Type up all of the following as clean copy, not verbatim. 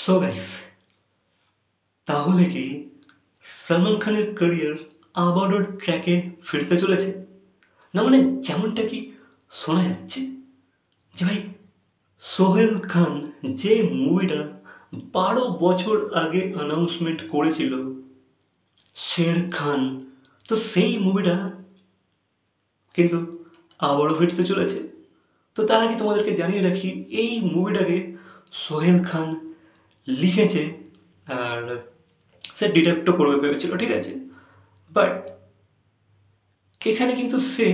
So guys, তাহলে কি সলমান খানের ক্যারিয়ার আবারও ট্র্যাকে ফিরতে চলেছে? না মানে যেমনটা কি শোনা যাচ্ছে যে ভাই সোহেল খান যে মুভিটা 12 বছর আগে অ্যানাউন্সমেন্ট করেছিল, শের খান, তো সেই মুভিটা কিন্তু আবারও ফিরতে চলেছে। তো তার আগে তোমাদেরকে জানিয়ে রাখি, এই মুভিটাকে সোহেল খান লিখেছে আর সে ডিরেক্টও করবে ভেবেছিল, ঠিক আছে। বাট এখানে কিন্তু সে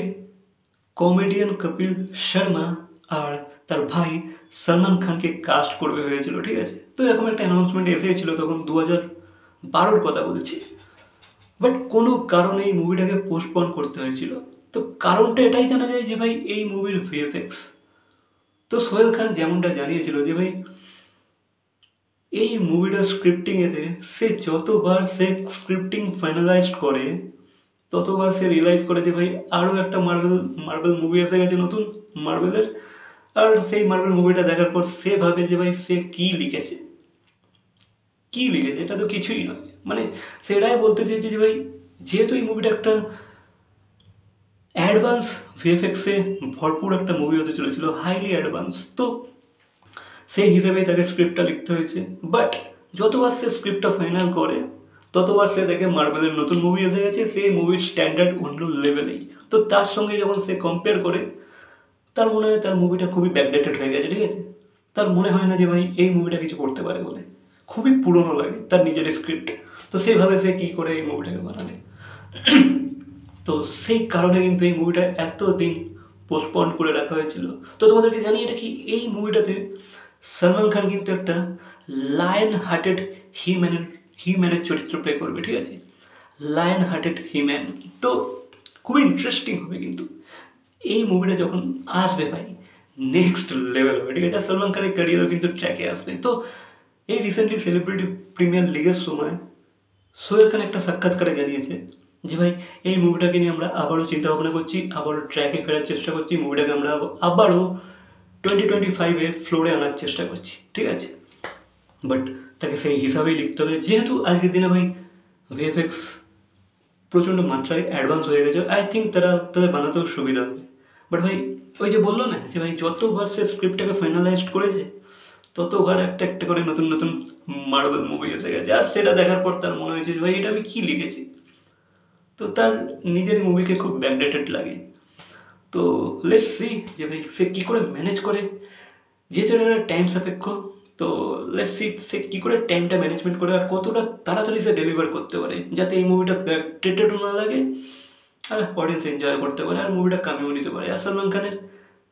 কমেডিয়ান কপিল শর্মা আর তার ভাই সলমান খানকে কাস্ট করবে ভেবেছিল, ঠিক আছে। তো এরকম একটা অ্যানাউন্সমেন্ট এসেছিল, তখন 2012 কথা বলছি। বাট কোনো কারণে এই মুভিটাকে পোস্টপন করতে হয়েছিল। তো কারণটা এটাই জানা যায় যে ভাই এই মুভির ভিএফএক্স। তো সোহেল খান যেমনটা জানিয়েছিল যে ভাই এই মুভিটার স্ক্রিপ্টিংয়েতে সে যতবার সে স্ক্রিপ্টিং ফাইনালাইজ করে ততবার সে রিয়েলাইজ করে যে ভাই আরও একটা মার্বেল মুভি এসে গেছে নতুন মার্বেলের। আর সেই মার্বেল মুভিটা দেখার পর সে ভাবে যে ভাই সে কী লিখেছে, এটা তো কিছুই নয়। মানে সেটাই বলতে চেয়েছে যে ভাই যেহেতু এই মুভিটা একটা অ্যাডভান্স ভিএফএক্সে ভরপুর একটা মুভি হতে চলেছিল, হাইলি অ্যাডভান্স, তো সেই হিসেবেই তাকে স্ক্রিপ্টটা লিখতে হয়েছে। বাট যতবার সে স্ক্রিপ্টটা ফাইনাল করে ততবার সে দেখে মার্বেলের নতুন মুভি এসে গেছে, সেই মুভির স্ট্যান্ডার্ড অন্য লেভেলেই। তো তার সঙ্গে যখন সে কম্পেয়ার করে তার মনে হয় তার মুভিটা খুবই ব্যাকডেটেড হয়ে গেছে, ঠিক আছে। তার মনে হয় না যে ভাই এই মুভিটা কিছু করতে পারে বলে, খুবই পুরনো লাগে তার নিজের স্ক্রিপ্ট। তো সেইভাবে সে কী করে এই মুভিটাকে বানাবে। তো সেই কারণে কিন্তু এই মুভিটা এতদিন পোস্টপন্ড করে রাখা হয়েছিল। তো তোমাদেরকে জানিয়ে রাখি, এই মুভিটাতে সলমান খান কিন্তু একটা লায়ন হার্টেড হিম্যানের চরিত্র প্লে করবে, ঠিক আছে। লায়ন হার্টেড হিম্যান, তো খুবই ইন্টারেস্টিং হবে কিন্তু এই মুভিটা যখন আসবে ভাই, নেক্সট লেভেল হবে, ঠিক আছে। আর সলমান খানের ক্যারিয়ারও কিন্তু ট্র্যাকে আসবে। তো এই রিসেন্টলি সেলিব্রিটি প্রিমিয়ার লিগের সময় সোহেল খান একটা সাক্ষাৎকারে জানিয়েছে যে ভাই এই মুভিটাকে নিয়ে আমরা আবারও চিন্তা ভাবনা করছি, আবারও ট্র্যাকে ফেরার চেষ্টা করছি, মুভিটাকে আমরা আবারও 2025-এ ফ্লোরে আনার চেষ্টা করছি, ঠিক আছে। বাট তাকে সেই হিসাবেই লিখতে হবে, যেহেতু আজকের দিনে ভাই ভিএফএক্স প্রচণ্ড মাত্রায় অ্যাডভান্স হয়ে গেছে। আই থিঙ্ক তাদের বানাতেও সুবিধা হবে। বাট ভাই ওই যে বললো না যে ভাই যতবার সে স্ক্রিপ্টটাকে ফাইনালাইজড করেছে ততবার একটা একটা করে নতুন নতুন মার্বেল মুভি এসে গেছে। আর সেটা দেখার পর তার মনে হয়েছে যে ভাই এটা আমি কী লিখেছি। তো তার নিজের মুভিকে খুব ব্যাকডেটেড লাগে। তো লেটস সি যে ভাই সে কী করে ম্যানেজ করে, যেহেতু এটা টাইম সাপেক্ষ। তো লেটস সি সে কী করে টাইমটা ম্যানেজমেন্ট করে আর কতটা তাড়াতাড়ি সে ডেলিভার করতে পারে, যাতে এই মুভিটা ব্যাকডেটেডও না লাগে আর অডিয়েন্স এনজয় করতে পারে আর মুভিটা কামিয়েও নিতে পারে আর সলমান খানের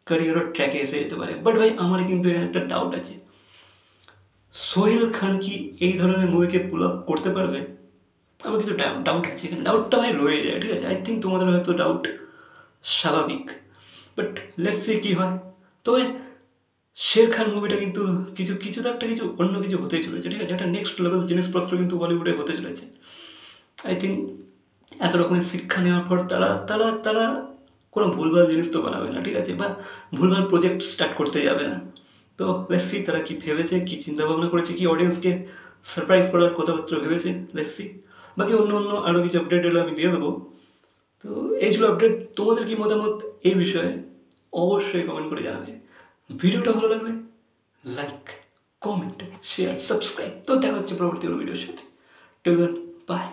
ক্যারিয়ারের ট্র্যাকে এসে যেতে পারে। বাট ভাই আমার কিন্তু এখানে একটা ডাউট আছে, সোহেল খান কি এই ধরনের মুভিকে পুল আপ করতে পারবে? আমার কিন্তু ডাউট আছে এখানে, ডাউটটা ভাই রয়ে যায়, ঠিক আছে। আই থিঙ্ক তোমাদের হয়তো ডাউট স্বাভাবিক, বাট লেটস সি কী হয়। তবে শের খান মুভিটা কিন্তু কিছু তো একটা কিছু অন্য কিছু হতেই চলেছে, ঠিক আছে। একটা নেক্সট লেভেল জিনিসপত্র কিন্তু বলিউডে হতে চলেছে। আই থিঙ্ক এত রকমের শিক্ষা নেওয়ার পর তারা তারা তারা কোনো ভুলভাল জিনিস তো বানাবে না, ঠিক আছে, বা ভুলভাল প্রজেক্ট স্টার্ট করতে যাবে না। তো লেটস সি তারা কী ভেবেছে, কী চিন্তাভাবনা করেছে, কি অডিয়েন্সকে সারপ্রাইজ করার কথাবার্তা ভেবেছে, লেটস সি। বাকি অন্য আরও কিছু আপডেট এলে আমি দিয়ে দেবো। তো এই ছিল আপডেট। তোমাদের কি মতামত এই বিষয়ে অবশ্যই কমেন্ট করে জানাবে। ভিডিওটা ভালো লাগলে লাইক, কমেন্ট, শেয়ার, সাবস্ক্রাইব। তো দেখা হচ্ছে পরবর্তী কোনো ভিডিওর সাথে। Till then, by.